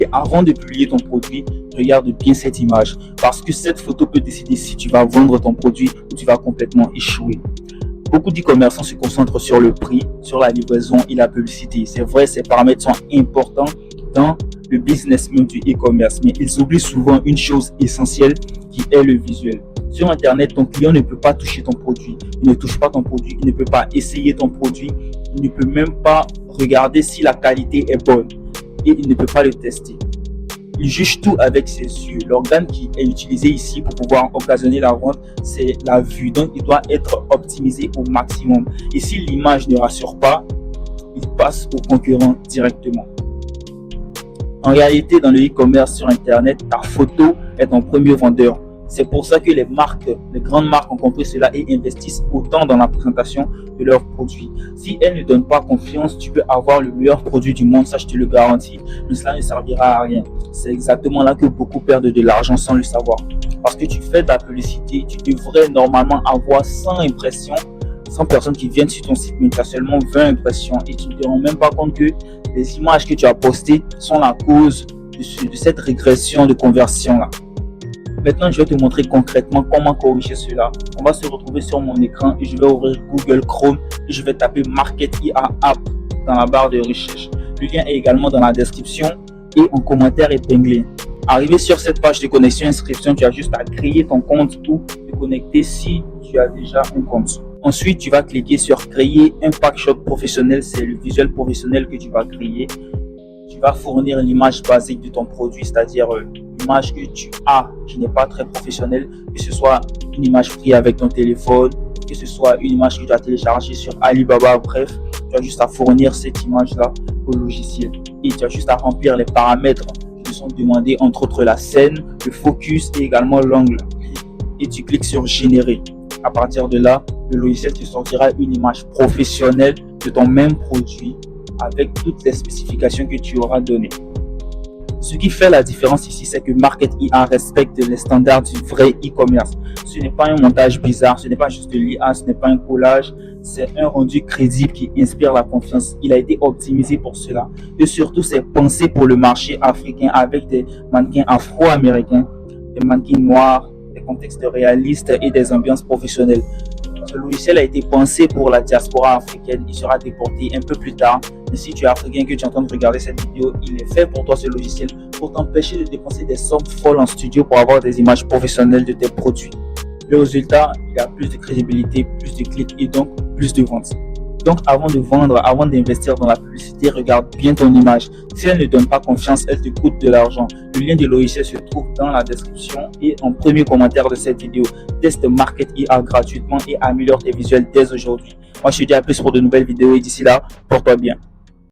Et avant de publier ton produit, regarde bien cette image parce que cette photo peut décider si tu vas vendre ton produit ou tu vas complètement échouer. Beaucoup d'e-commerçants se concentrent sur le prix, sur la livraison et la publicité. C'est vrai, ces paramètres sont importants dans le business même du e-commerce, mais ils oublient souvent une chose essentielle qui est le visuel. Sur Internet, ton client ne peut pas toucher ton produit, il ne touche pas ton produit, il ne peut pas essayer ton produit, il ne peut même pas regarder si la qualité est bonne et il ne peut pas le tester. Il juge tout avec ses yeux. L'organe qui est utilisé ici pour pouvoir occasionner la vente, c'est la vue. Donc, il doit être optimisé au maximum. Et si l'image ne rassure pas, il passe au concurrent directement. En réalité, dans le e-commerce sur Internet, ta photo est ton premier vendeur. C'est pour ça que les grandes marques ont compris cela et investissent autant dans la présentation de leurs produits. Si elles ne donnent pas confiance, tu peux avoir le meilleur produit du monde, ça je te le garantis, mais cela ne servira à rien. C'est exactement là que beaucoup perdent de l'argent sans le savoir. Parce que tu fais de la publicité, tu devrais normalement avoir 100 impressions, 100 personnes qui viennent sur ton site, mais tu as seulement 20 impressions et tu ne te rends même pas compte que les images que tu as postées sont la cause de cette régression de conversion là. Maintenant, je vais te montrer concrètement comment corriger cela. On va se retrouver sur mon écran et je vais ouvrir Google Chrome et je vais taper Market IA App dans la barre de recherche. Le lien est également dans la description et en commentaire épinglé. Arrivé sur cette page de connexion inscription, tu as juste à créer ton compte ou te connecter si tu as déjà un compte. Ensuite, tu vas cliquer sur créer un packshot professionnel. C'est le visuel professionnel que tu vas créer. Tu vas fournir l'image basique de ton produit, c'est-à-dire l'image que tu as qui n'est pas très professionnelle, que ce soit une image prise avec ton téléphone, que ce soit une image que tu as téléchargée sur Alibaba, bref, tu as juste à fournir cette image-là au logiciel. Et tu as juste à remplir les paramètres qui te sont demandés, entre autres la scène, le focus et également l'angle. Et tu cliques sur générer. À partir de là, le logiciel te sortira une image professionnelle de ton même produit avec toutes les spécifications que tu auras données. Ce qui fait la différence ici, c'est que Market IA respecte les standards du vrai e-commerce. Ce n'est pas un montage bizarre, ce n'est pas juste de l'IA, ce n'est pas un collage, c'est un rendu crédible qui inspire la confiance. Il a été optimisé pour cela. Et surtout, c'est pensé pour le marché africain avec des mannequins afro-américains, des mannequins noirs, des contextes réalistes et des ambiances professionnelles. Ce logiciel a été pensé pour la diaspora africaine. Il sera déporté un peu plus tard. Mais si tu es africain que tu es en train de regarder cette vidéo, il est fait pour toi ce logiciel pour t'empêcher de dépenser des sommes folles en studio pour avoir des images professionnelles de tes produits. Le résultat, il a plus de crédibilité, plus de clics et donc plus de ventes. Donc avant de vendre, avant d'investir dans la publicité, regarde bien ton image. Si elle ne donne pas confiance, elle te coûte de l'argent. Le lien du logiciel se trouve dans la description et en premier commentaire de cette vidéo. Teste Market IA gratuitement et améliore tes visuels dès aujourd'hui. Moi je te dis à plus pour de nouvelles vidéos et d'ici là, porte-toi bien.